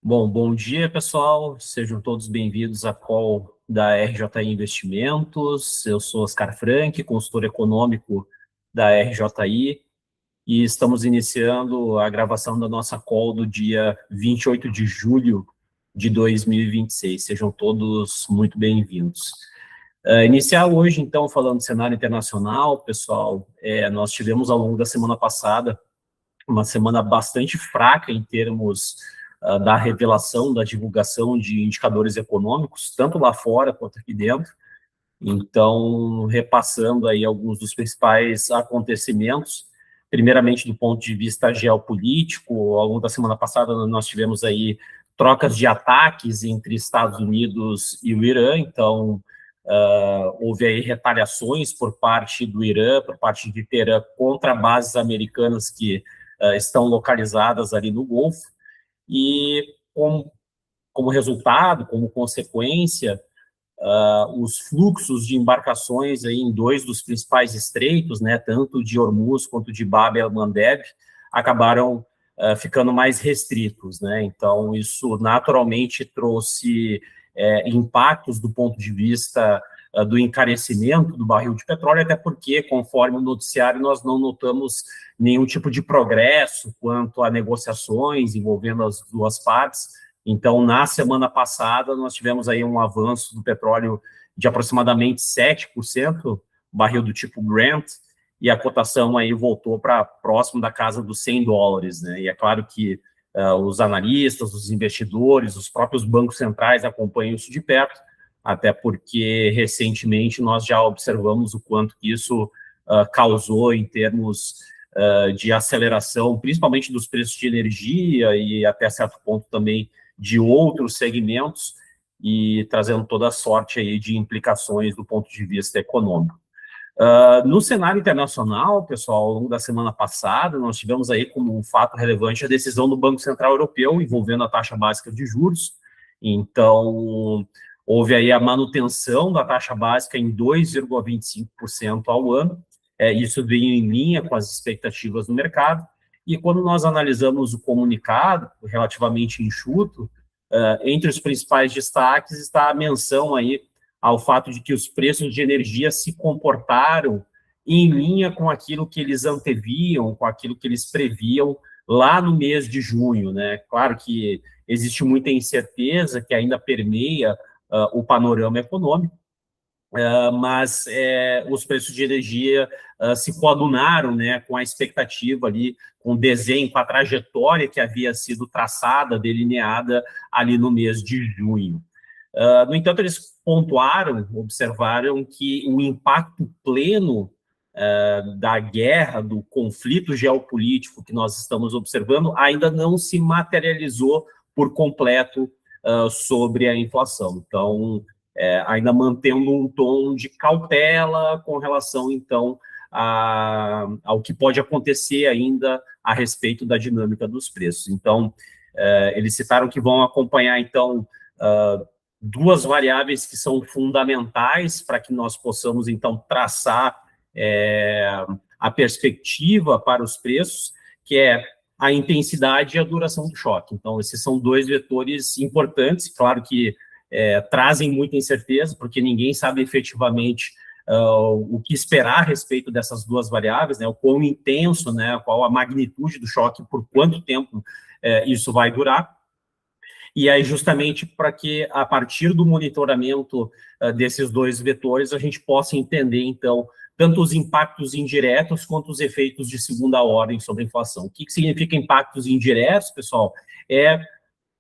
Bom dia, pessoal. Sejam todos bem-vindos à call da RJI Investimentos. Eu sou Oscar Frank, consultor econômico da RJI, e estamos iniciando a gravação da nossa call do dia 28 de julho de 2026. Sejam todos muito bem-vindos. Iniciar hoje, então, falando do cenário internacional, pessoal, nós tivemos ao longo da semana passada uma semana bastante fraca em termos da revelação, da divulgação de indicadores econômicos, tanto lá fora quanto aqui dentro. Então, repassando aí alguns dos principais acontecimentos, primeiramente do ponto de vista geopolítico, ao longo da semana passada nós tivemos aí trocas de ataques entre Estados Unidos e o Irã. Então, houve aí retaliações por parte do Irã, por parte de Teherã, contra bases americanas que estão localizadas ali no Golfo, e como resultado, como consequência, os fluxos de embarcações aí em dois dos principais estreitos, né, tanto de Hormuz quanto de Bab el-Mandeb, acabaram ficando mais restritos, né? Então, isso naturalmente trouxe impactos do ponto de vista do encarecimento do barril de petróleo, até porque, conforme o noticiário, nós não notamos nenhum tipo de progresso quanto a negociações envolvendo as duas partes. Então, na semana passada, nós tivemos aí um avanço do petróleo de aproximadamente 7%, barril do tipo Brent, e a cotação aí voltou para próximo da casa dos $100, né? E é claro que os analistas, os investidores, os próprios bancos centrais acompanham isso de perto, até porque recentemente nós já observamos o quanto isso causou em termos de aceleração, principalmente dos preços de energia e até certo ponto também de outros segmentos, e trazendo toda a sorte aí de implicações do ponto de vista econômico. No cenário internacional, pessoal, ao longo da semana passada, nós tivemos aí como um fato relevante a decisão do Banco Central Europeu envolvendo a taxa básica de juros. Então, houve aí a manutenção da taxa básica em 2,25% ao ano. Isso veio em linha com as expectativas do mercado. E quando nós analisamos o comunicado, relativamente enxuto, entre os principais destaques está a menção aí ao fato de que os preços de energia se comportaram em linha com aquilo que eles anteviam, com aquilo que eles previam lá no mês de junho, né? Claro que existe muita incerteza que ainda permeia o panorama econômico, mas os preços de energia se coadunaram, né, com a expectativa ali, com o desenho, com a trajetória que havia sido traçada, delineada ali no mês de junho. No entanto, eles pontuaram, observaram que o impacto pleno da guerra, do conflito geopolítico que nós estamos observando, ainda não se materializou por completo sobre a inflação. Então, ainda mantendo um tom de cautela com relação, então, ao que pode acontecer ainda a respeito da dinâmica dos preços. Então, eles citaram que vão acompanhar, então, duas variáveis que são fundamentais para que nós possamos, então, traçar a perspectiva para os preços, que é a intensidade e a duração do choque. Então, esses são dois vetores importantes, claro que trazem muita incerteza, porque ninguém sabe efetivamente o que esperar a respeito dessas duas variáveis, né, o quão intenso, né, qual a magnitude do choque, por quanto tempo isso vai durar. E aí, justamente para que, a partir do monitoramento desses dois vetores, a gente possa entender, então, tanto os impactos indiretos quanto os efeitos de segunda ordem sobre a inflação. O que significa impactos indiretos, pessoal? É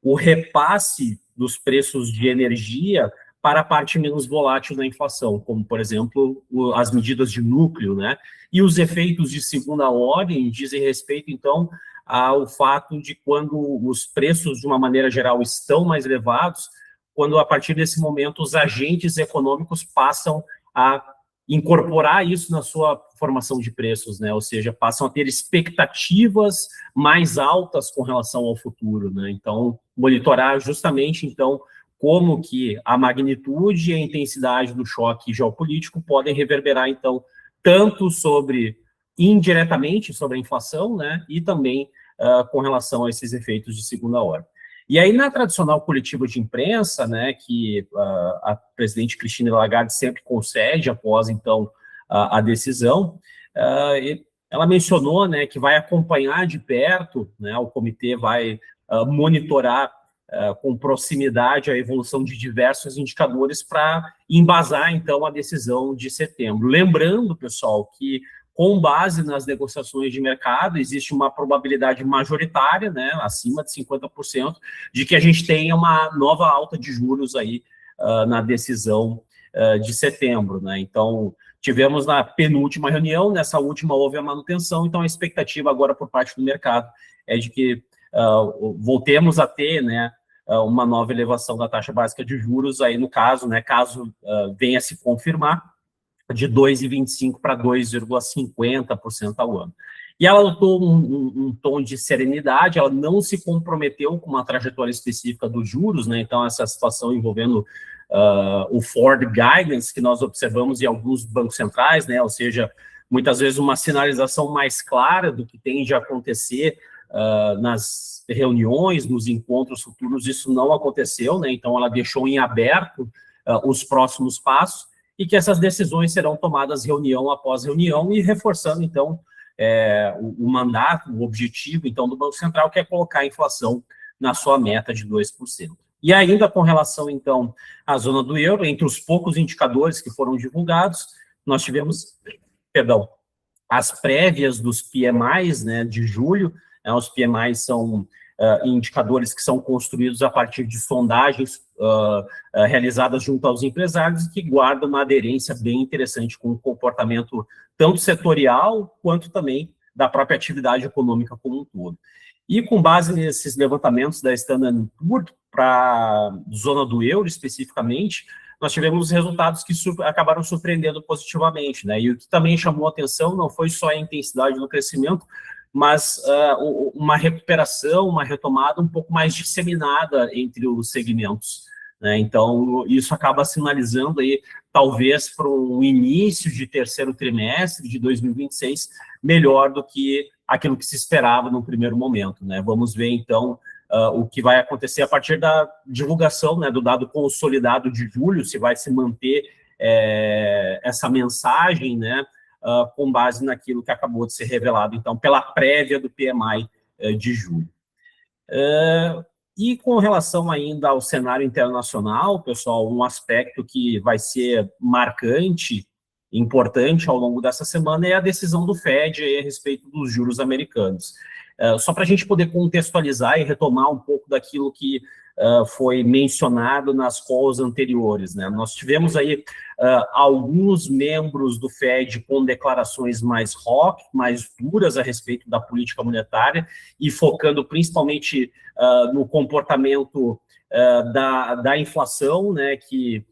o repasse dos preços de energia para a parte menos volátil da inflação, como, por exemplo, as medidas de núcleo, né? E os efeitos de segunda ordem dizem respeito, então, ao fato de quando os preços, de uma maneira geral, estão mais elevados, quando, a partir desse momento, os agentes econômicos passam a incorporar isso na sua formação de preços, né? Ou seja, passam a ter expectativas mais altas com relação ao futuro, né? Então, monitorar justamente, então, como que a magnitude e a intensidade do choque geopolítico podem reverberar, então, tanto indiretamente sobre a inflação, né? E também com relação a esses efeitos de segunda ordem. E aí, na tradicional coletiva de imprensa, né, que a presidente Christine Lagarde sempre concede após, então, a decisão, ela mencionou, né, que vai acompanhar de perto, né, o comitê vai monitorar com proximidade a evolução de diversos indicadores para embasar, então, a decisão de setembro. Lembrando, pessoal, que com base nas negociações de mercado, existe uma probabilidade majoritária, né, acima de 50%, de que a gente tenha uma nova alta de juros aí na decisão de setembro, né? Então, tivemos na penúltima reunião, nessa última houve a manutenção, então a expectativa agora por parte do mercado é de que voltemos a ter, né, uma nova elevação da taxa básica de juros, aí no caso, né, caso venha a se confirmar, de 2,25% para 2,50% ao ano. E ela adotou um tom de serenidade, ela não se comprometeu com uma trajetória específica dos juros, né? Então, essa situação envolvendo o forward guidance que nós observamos em alguns bancos centrais, né? Ou seja, muitas vezes uma sinalização mais clara do que tende a acontecer nas reuniões, nos encontros futuros, isso não aconteceu, né? Então, ela deixou em aberto os próximos passos, e que essas decisões serão tomadas reunião após reunião e reforçando, então, o mandato, o objetivo, então, do Banco Central, que é colocar a inflação na sua meta de 2%. E ainda com relação, então, à zona do euro, entre os poucos indicadores que foram divulgados, nós tivemos, as prévias dos PMIs, né, de julho. Os PMIs são indicadores que são construídos a partir de sondagens realizadas junto aos empresários, que guardam uma aderência bem interessante com o comportamento tanto setorial quanto também da própria atividade econômica como um todo. E com base nesses levantamentos da Standard & Poor's para a zona do euro especificamente, nós tivemos resultados que acabaram surpreendendo positivamente, né? E o que também chamou a atenção não foi só a intensidade do crescimento, mas uma recuperação, uma retomada um pouco mais disseminada entre os segmentos, né? Então, isso acaba sinalizando aí, talvez, para um início de terceiro trimestre de 2026 melhor do que aquilo que se esperava no primeiro momento, né? Vamos ver, então, o que vai acontecer a partir da divulgação, né, do dado consolidado de julho, se vai se manter essa mensagem, né, com base naquilo que acabou de ser revelado, então, pela prévia do PMI de julho. E com relação ainda ao cenário internacional, pessoal, um aspecto que vai ser marcante, importante ao longo dessa semana é a decisão do Fed a respeito dos juros americanos. Só para a gente poder contextualizar e retomar um pouco daquilo que foi mencionado nas calls anteriores, né? Nós tivemos aí alguns membros do Fed com declarações mais hawk, mais duras a respeito da política monetária e focando principalmente no comportamento da inflação, né, que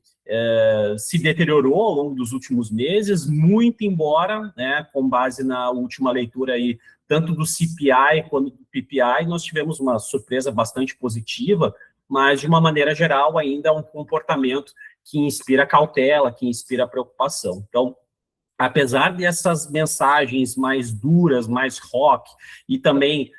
se deteriorou ao longo dos últimos meses, muito embora, né, com base na última leitura aí, tanto do CPI quanto do PPI, nós tivemos uma surpresa bastante positiva, mas, de uma maneira geral, ainda é um comportamento que inspira cautela, que inspira preocupação. Então, apesar dessas mensagens mais duras, mais rock, e também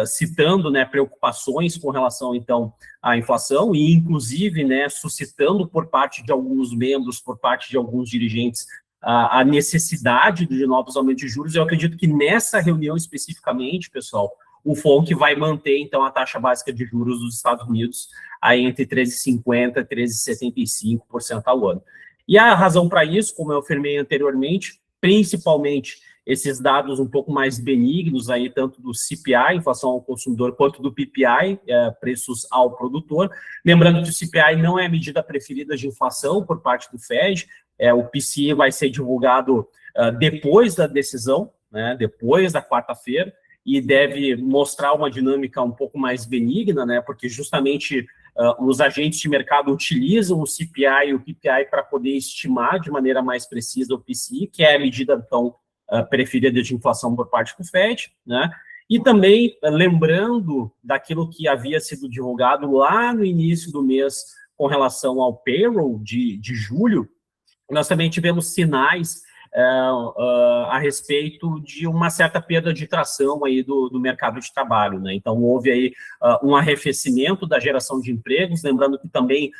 citando, né, preocupações com relação, então, à inflação, e, inclusive, né, suscitando por parte de alguns membros, por parte de alguns dirigentes, a necessidade de novos aumentos de juros, eu acredito que nessa reunião especificamente, pessoal, o FONC vai manter, então, a taxa básica de juros dos Estados Unidos aí entre 13,50% e 13,75% ao ano. E a razão para isso, como eu afirmei anteriormente, principalmente esses dados um pouco mais benignos, aí, tanto do CPI, inflação ao consumidor, quanto do PPI, preços ao produtor. Lembrando que o CPI não é a medida preferida de inflação por parte do Fed, o PCI vai ser divulgado depois da decisão, né, depois da quarta-feira, e deve mostrar uma dinâmica um pouco mais benigna, né, porque justamente os agentes de mercado utilizam o CPI e o PPI para poder estimar de maneira mais precisa o PCI, que é a medida, então, preferida de inflação por parte do Fed, né, e também lembrando daquilo que havia sido divulgado lá no início do mês com relação ao payroll de julho, nós também tivemos sinais a respeito de uma certa perda de tração aí do mercado de trabalho, né? Então, houve aí um arrefecimento da geração de empregos, lembrando que também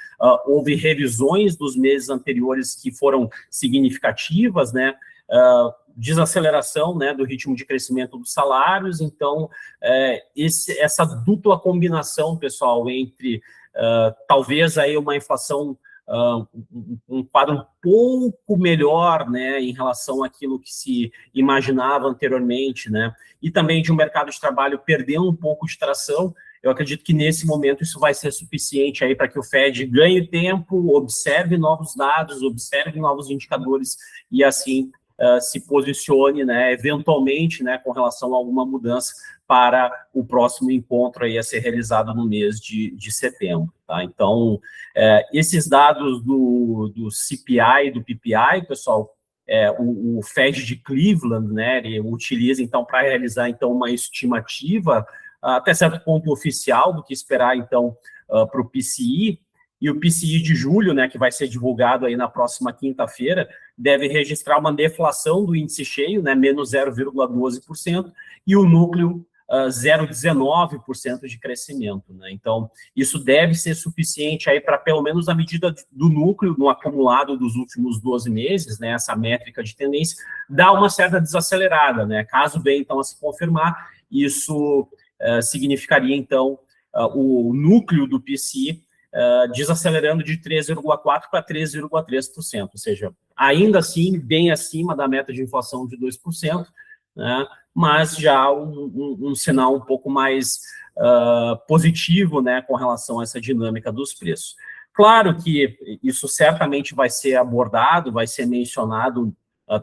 houve revisões dos meses anteriores que foram significativas, né? Desaceleração, né, do ritmo de crescimento dos salários. Então, essa dupla combinação, pessoal, entre talvez aí uma inflação, um quadro um pouco melhor, né, em relação àquilo que se imaginava anteriormente, né, e também de um mercado de trabalho perdendo um pouco de tração. Eu acredito que nesse momento isso vai ser suficiente aí para que o Fed ganhe tempo, observe novos dados, observe novos indicadores e assim se posicione, né, eventualmente, né, com relação a alguma mudança para o próximo encontro aí a ser realizado no mês de setembro. Tá? Então, esses dados do CPI e do PPI, pessoal, o Fed de Cleveland, né, ele utiliza, então, para realizar, então, uma estimativa, até certo ponto oficial, do que esperar, então, para o PCI, e o PCI de julho, né, que vai ser divulgado aí na próxima quinta-feira, deve registrar uma deflação do índice cheio, né, menos 0,12%, e o núcleo 0,19% de crescimento, né? Então, isso deve ser suficiente aí para, pelo menos, a medida do núcleo no acumulado dos últimos 12 meses, né, essa métrica de tendência, dar uma certa desacelerada, né? Caso venha, então, a se confirmar, isso significaria, então, o núcleo do PCI desacelerando de 3,4% para 3,3%, ou seja, ainda assim, bem acima da meta de inflação de 2%, né, mas já um sinal um pouco mais positivo, né, com relação a essa dinâmica dos preços. Claro que isso certamente vai ser abordado, vai ser mencionado,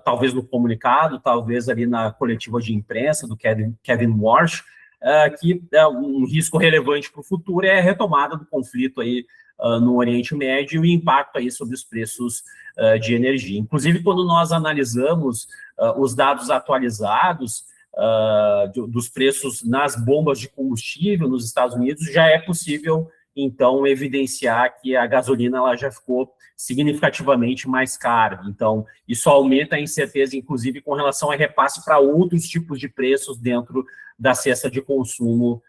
talvez no comunicado, talvez ali na coletiva de imprensa do Kevin Warsh, que um risco relevante para o futuro é a retomada do conflito aí no Oriente Médio e o impacto aí sobre os preços de energia. Inclusive, quando nós analisamos os dados atualizados dos preços nas bombas de combustível nos Estados Unidos, já é possível, então, evidenciar que a gasolina ela já ficou significativamente mais cara. Então, isso aumenta a incerteza, inclusive, com relação a repasse para outros tipos de preços dentro da cesta de consumo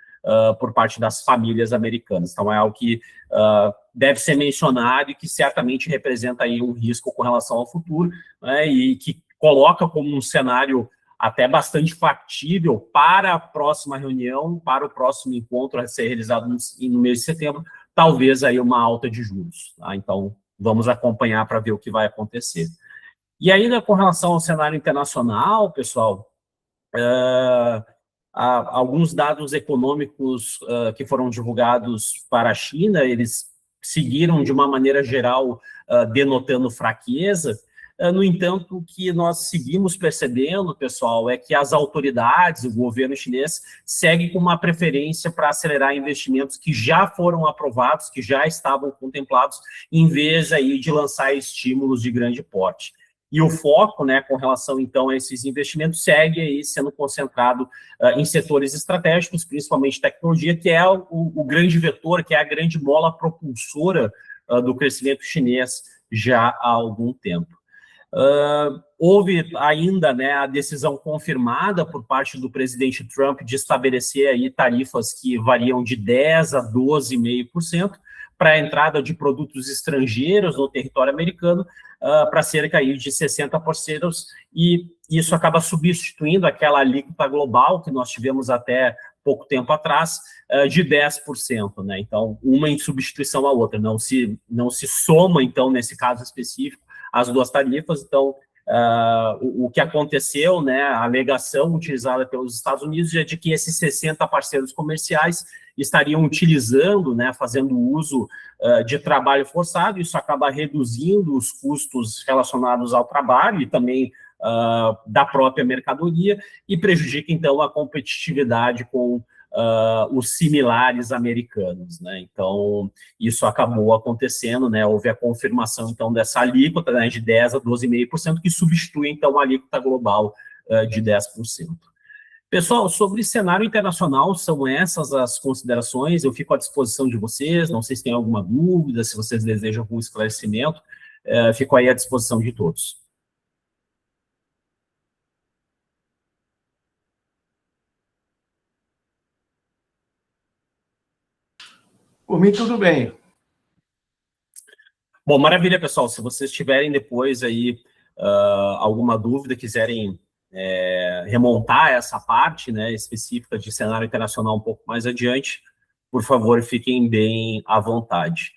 por parte das famílias americanas. Então, é algo que deve ser mencionado e que certamente representa aí um risco com relação ao futuro, né, e que coloca como um cenário até bastante factível para a próxima reunião, para o próximo encontro a ser realizado no mês de setembro, talvez aí uma alta de juros. Tá? Então, vamos acompanhar para ver o que vai acontecer. E ainda com relação ao cenário internacional, pessoal, alguns dados econômicos que foram divulgados para a China, eles seguiram de uma maneira geral denotando fraqueza. No entanto, o que nós seguimos percebendo, pessoal, é que as autoridades, o governo chinês, segue com uma preferência para acelerar investimentos que já foram aprovados, que já estavam contemplados, em vez aí de lançar estímulos de grande porte. E o foco, né, com relação, então, a esses investimentos, segue aí sendo concentrado em setores estratégicos, principalmente tecnologia, que é o grande vetor, que é a grande mola propulsora do crescimento chinês já há algum tempo. Houve ainda, né, a decisão confirmada por parte do presidente Trump de estabelecer aí tarifas que variam de 10% a 12,5% para a entrada de produtos estrangeiros no território americano para cerca aí de 60 parceiros, e isso acaba substituindo aquela alíquota global que nós tivemos até pouco tempo atrás, de 10%, né? Então, uma em substituição à outra, não se soma, então, nesse caso específico, as duas tarifas. Então, o que aconteceu, né, a alegação utilizada pelos Estados Unidos é de que esses 60 parceiros comerciais estariam utilizando, né, fazendo uso de trabalho forçado. Isso acaba reduzindo os custos relacionados ao trabalho e também da própria mercadoria e prejudica, então, a competitividade com os similares americanos, né? Então, isso acabou acontecendo, né? Houve a confirmação, então, dessa alíquota, né, de 10% a 12,5%, que substitui, então, a alíquota global de 10%. Pessoal, sobre cenário internacional, são essas as considerações. Eu fico à disposição de vocês, não sei se tem alguma dúvida, se vocês desejam algum esclarecimento, fico aí à disposição de todos. Por mim, tudo bem. Bom, maravilha, pessoal. Se vocês tiverem depois aí alguma dúvida, quiserem remontar essa parte, né, específica de cenário internacional um pouco mais adiante, por favor, fiquem bem à vontade.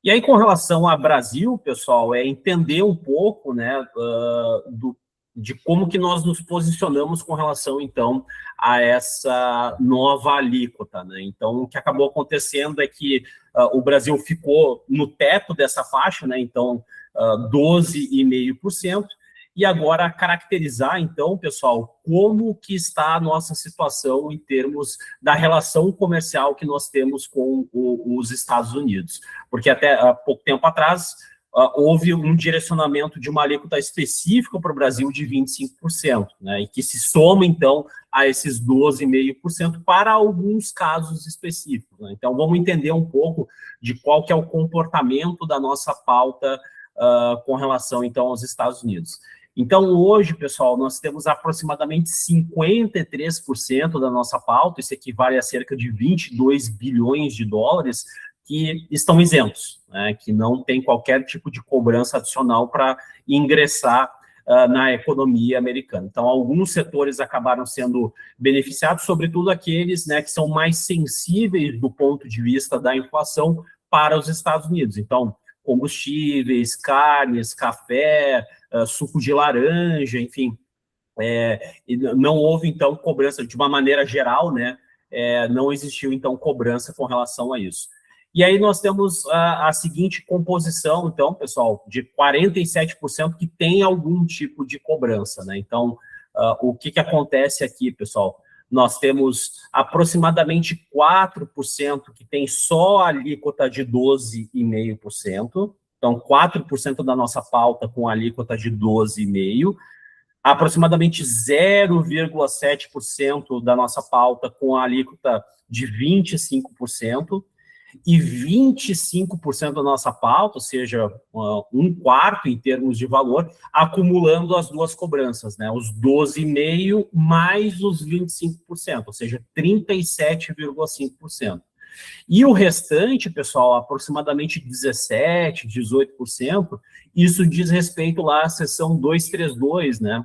E aí, com relação ao Brasil, pessoal, é entender um pouco, né, de como que nós nos posicionamos com relação, então, a essa nova alíquota, né? Então, o que acabou acontecendo é que o Brasil ficou no teto dessa faixa, né? Então, 12,5%. E agora caracterizar, então, pessoal, como que está a nossa situação em termos da relação comercial que nós temos com os Estados Unidos. Porque até há pouco tempo atrás houve um direcionamento de uma alíquota específica para o Brasil de 25%, né, e que se soma, então, a esses 12,5% para alguns casos específicos. Né? Então, vamos entender um pouco de qual que é o comportamento da nossa pauta com relação, então, aos Estados Unidos. Então, hoje, pessoal, nós temos aproximadamente 53% da nossa pauta, isso equivale a cerca de 22 bilhões de dólares, que estão isentos, né, que não tem qualquer tipo de cobrança adicional para ingressar na economia americana. Então, alguns setores acabaram sendo beneficiados, sobretudo aqueles, né, que são mais sensíveis do ponto de vista da inflação para os Estados Unidos. Então, combustíveis, carnes, café, suco de laranja, enfim. Não houve, então, cobrança, de uma maneira geral, né? Não existiu, então, cobrança com relação a isso. E aí nós temos a seguinte composição, então, pessoal, de 47% que tem algum tipo de cobrança, né? Então, o que acontece aqui, pessoal? Nós temos aproximadamente 4% que tem só a alíquota de 12,5%. Então, 4% da nossa pauta com a alíquota de 12,5%. Aproximadamente 0,7% da nossa pauta com a alíquota de 25%. E 25% da nossa pauta, ou seja, um quarto em termos de valor, acumulando as duas cobranças, né? Os 12,5% mais os 25%, ou seja, 37,5%. E o restante, pessoal, aproximadamente 17%, 18%, isso diz respeito lá à seção 232, né?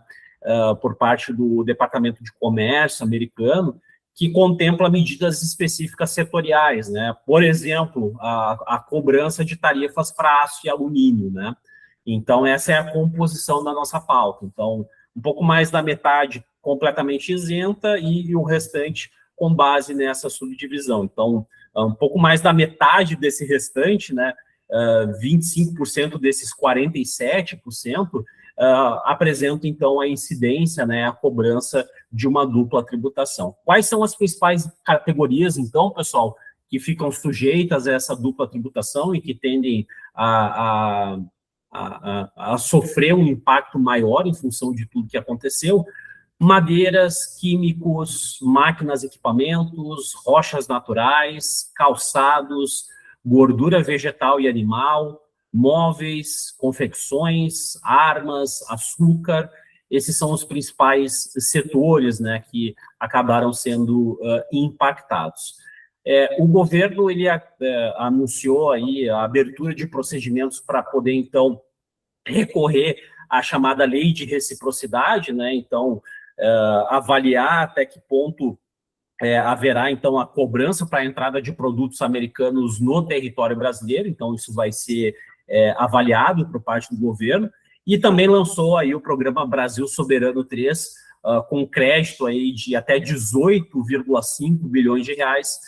Por parte do Departamento de Comércio americano, que contempla medidas específicas setoriais, né? Por exemplo, a cobrança de tarifas para aço e alumínio, né? Então, essa é a composição da nossa pauta. Então, um pouco mais da metade completamente isenta e o restante com base nessa subdivisão. Então, um pouco mais da metade desse restante, né? 25% desses 47%, apresenta, então, a incidência, né, a cobrança de uma dupla tributação. Quais são as principais categorias, então, pessoal, que ficam sujeitas a essa dupla tributação e que tendem a sofrer um impacto maior em função de tudo que aconteceu? Madeiras, químicos, máquinas e equipamentos, rochas naturais, calçados, gordura vegetal e animal, móveis, confecções, armas, açúcar. Esses são os principais setores, né, que acabaram sendo impactados. O governo ele anunciou aí a abertura de procedimentos para poder, então, recorrer à chamada lei de reciprocidade, né? Então, avaliar até que ponto haverá, então, a cobrança para a entrada de produtos americanos no território brasileiro. Então, isso vai ser avaliado por parte do governo. E também lançou aí o programa Brasil Soberano 3, com crédito aí de até 18,5 bilhões de reais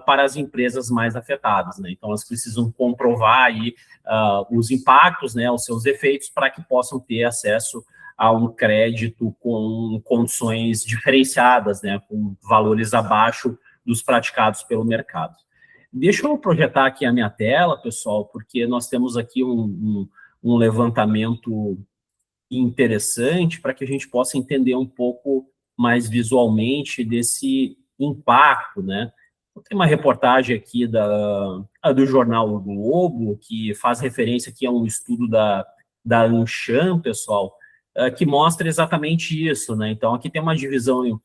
para as empresas mais afetadas, né? Então, elas precisam comprovar aí os impactos, né, os seus efeitos, para que possam ter acesso a um crédito com condições diferenciadas, né, com valores abaixo dos praticados pelo mercado. Deixa eu projetar aqui a minha tela, pessoal, porque nós temos aqui um levantamento interessante para que a gente possa entender um pouco mais visualmente desse impacto, né? Tem uma reportagem aqui do jornal o Globo, que faz referência aqui a um estudo da Anshan, pessoal, que mostra exatamente isso, né? Então, aqui tem uma divisão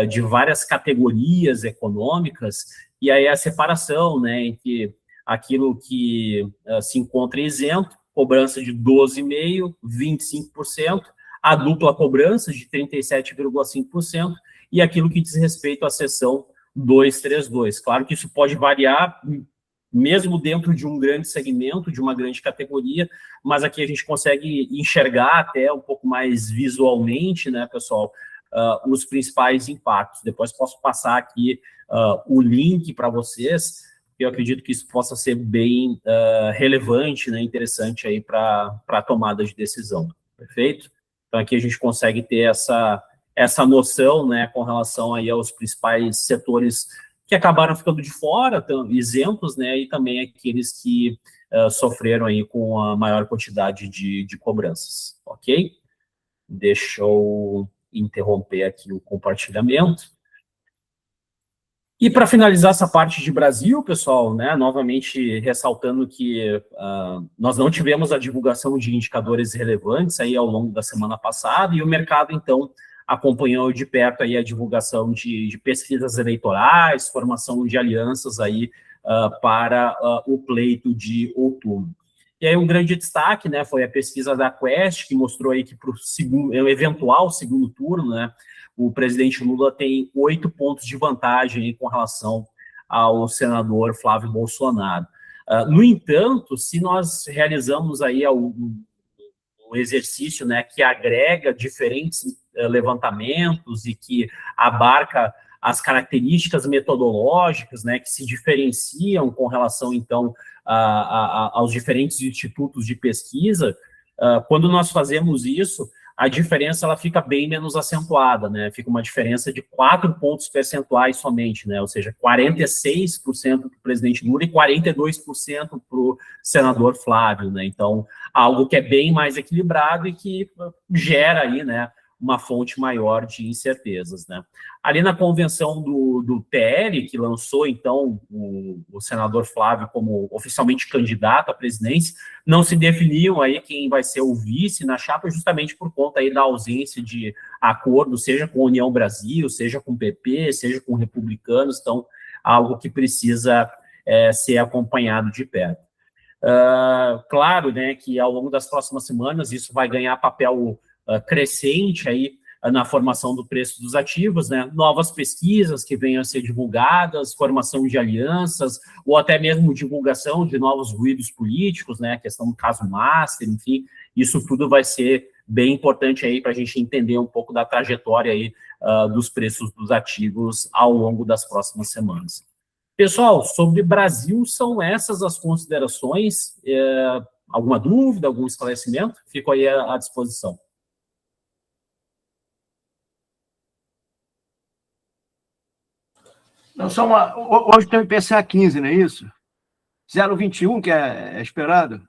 de várias categorias econômicas, e aí a separação, né, entre aquilo que se encontra isento, cobrança de 12,5%, 25%, a dupla cobrança de 37,5% e aquilo que diz respeito à seção 232. Claro que isso pode variar, mesmo dentro de um grande segmento, de uma grande categoria, mas aqui a gente consegue enxergar até um pouco mais visualmente, né, pessoal, os principais impactos. Depois posso passar aqui o link para vocês. Eu acredito que isso possa ser bem relevante, né, interessante aí para a tomada de decisão. Perfeito? Então, aqui a gente consegue ter essa noção, né, com relação aí aos principais setores que acabaram ficando de fora, isentos, né, e também aqueles que sofreram aí com a maior quantidade de cobranças, ok? Deixa eu interromper aqui o compartilhamento. E para finalizar essa parte de Brasil, pessoal, né, novamente ressaltando que nós não tivemos a divulgação de indicadores relevantes aí ao longo da semana passada, e o mercado, então, acompanhou de perto aí a divulgação de pesquisas eleitorais, formação de alianças aí para o pleito de outubro. E aí um grande destaque, né, foi a pesquisa da Quest, que mostrou aí que para o eventual segundo turno, né, o presidente Lula tem 8 pontos de vantagem com relação ao senador Flávio Bolsonaro. No entanto, se nós realizamos aí um exercício, né, que agrega diferentes levantamentos e que abarca as características metodológicas, né, que se diferenciam com relação, então, aos diferentes institutos de pesquisa, quando nós fazemos isso, a diferença ela fica bem menos acentuada, né? Fica uma diferença de 4 pontos percentuais somente, né? Ou seja, 46% para o presidente Lula e 42% para o senador Flávio, né? Então, algo que é bem mais equilibrado e que gera aí, né, uma fonte maior de incertezas, né? Ali na convenção do PL, que lançou, então, o senador Flávio como oficialmente candidato à presidência, não se definiam aí quem vai ser o vice na chapa, justamente por conta aí da ausência de acordo, seja com a União Brasil, seja com o PP, seja com republicanos, então, algo que precisa ser acompanhado de perto. Claro, né, que ao longo das próximas semanas isso vai ganhar papel crescente aí na formação do preço dos ativos, né? Novas pesquisas que venham a ser divulgadas, formação de alianças, ou até mesmo divulgação de novos ruídos políticos, né? A questão do caso Master, enfim, isso tudo vai ser bem importante aí para a gente entender um pouco da trajetória aí dos preços dos ativos ao longo das próximas semanas. Pessoal, sobre Brasil, são essas as considerações. Alguma dúvida, algum esclarecimento? Fico aí à disposição. Não, hoje tem o IPCA 15, não é isso? 0,21 que é esperado?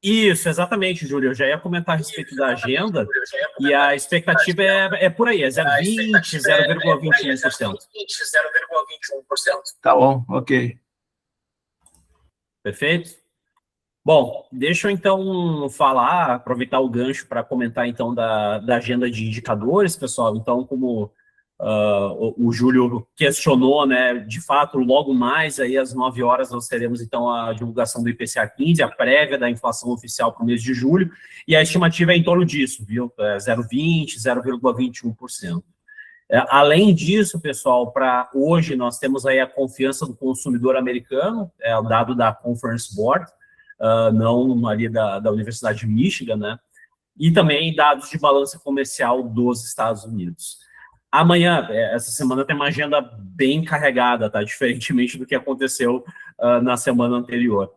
Isso, exatamente, Júlio. Eu já ia comentar a respeito da agenda, e a expectativa é por aí, é 0,20, 0,21%. Tá bom, ok. Perfeito? Bom, deixa eu então falar, aproveitar o gancho para comentar então da agenda de indicadores, pessoal. Então, como o Júlio questionou, né, de fato, logo mais aí às 9 horas nós teremos então a divulgação do IPCA 15, a prévia da inflação oficial para o mês de julho, e a estimativa é em torno disso, viu? 0,20, 0,21%. Além disso, pessoal, para hoje nós temos aí a confiança do consumidor americano, o dado da Conference Board, não ali da Universidade de Michigan, né? E também dados de balança comercial dos Estados Unidos. Amanhã, essa semana tem uma agenda bem carregada, tá? Diferentemente do que aconteceu na semana anterior.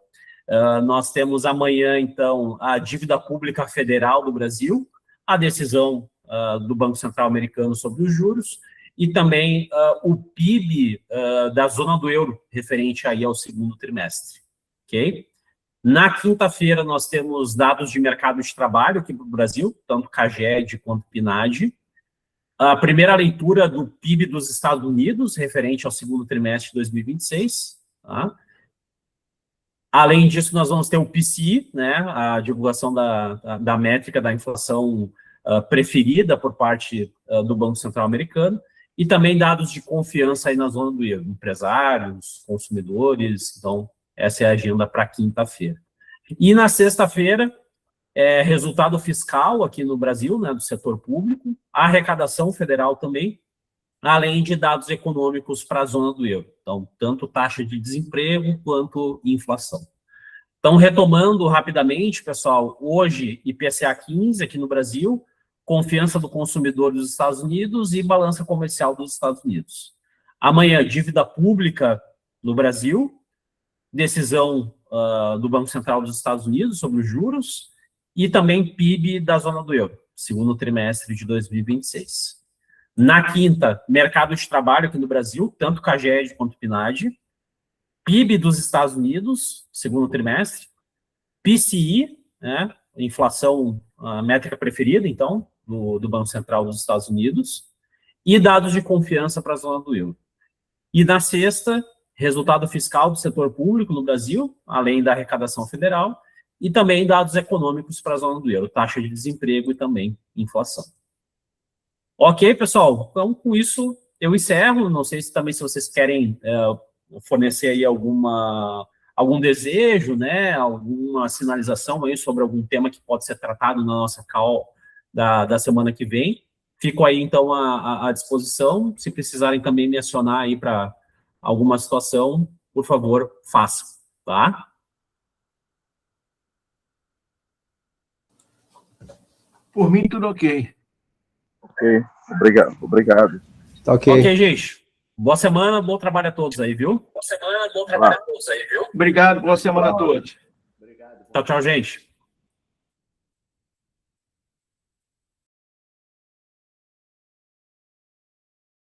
Nós temos amanhã, então, a dívida pública federal do Brasil, a decisão do Banco Central americano sobre os juros, e também o PIB da zona do euro, referente aí ao segundo trimestre, ok? Na quinta-feira, nós temos dados de mercado de trabalho aqui para o Brasil, tanto CAGED quanto PNAD. A primeira leitura do PIB dos Estados Unidos, referente ao segundo trimestre de 2026. Tá? Além disso, nós vamos ter o PCI, né, a divulgação da métrica da inflação preferida por parte do Banco Central americano, e também dados de confiança aí na zona do euro, empresários, consumidores. Então, Essa é a agenda para quinta-feira. E na sexta-feira, resultado fiscal aqui no Brasil, né, do setor público, arrecadação federal também, além de dados econômicos para a zona do euro. Então, tanto taxa de desemprego quanto inflação. Então, retomando rapidamente, pessoal, hoje IPCA 15 aqui no Brasil, confiança do consumidor dos Estados Unidos e balança comercial dos Estados Unidos. Amanhã, dívida pública no Brasil, decisão do Banco Central dos Estados Unidos sobre os juros e também PIB da zona do euro, segundo trimestre de 2026. Na quinta, mercado de trabalho aqui no Brasil, tanto CAGED quanto PNAD, PIB dos Estados Unidos, segundo trimestre, PCI, né, inflação, a métrica preferida, então, do Banco Central dos Estados Unidos, e dados de confiança para a zona do euro. E na sexta, resultado fiscal do setor público no Brasil, além da arrecadação federal, e também dados econômicos para a zona do euro, taxa de desemprego e também inflação. Ok, pessoal? Então, com isso, eu encerro. Não sei se também se vocês querem fornecer aí algum desejo, né, alguma sinalização aí sobre algum tema que pode ser tratado na nossa call da semana que vem. Fico aí, então, à disposição. Se precisarem também me acionar aí para alguma situação, por favor, façam, tá? Por mim, tudo ok. Ok, obrigado. Tá ok. Ok, gente. Boa semana, bom trabalho a todos aí, viu? Obrigado, boa semana a todos. Tchau, tchau, gente.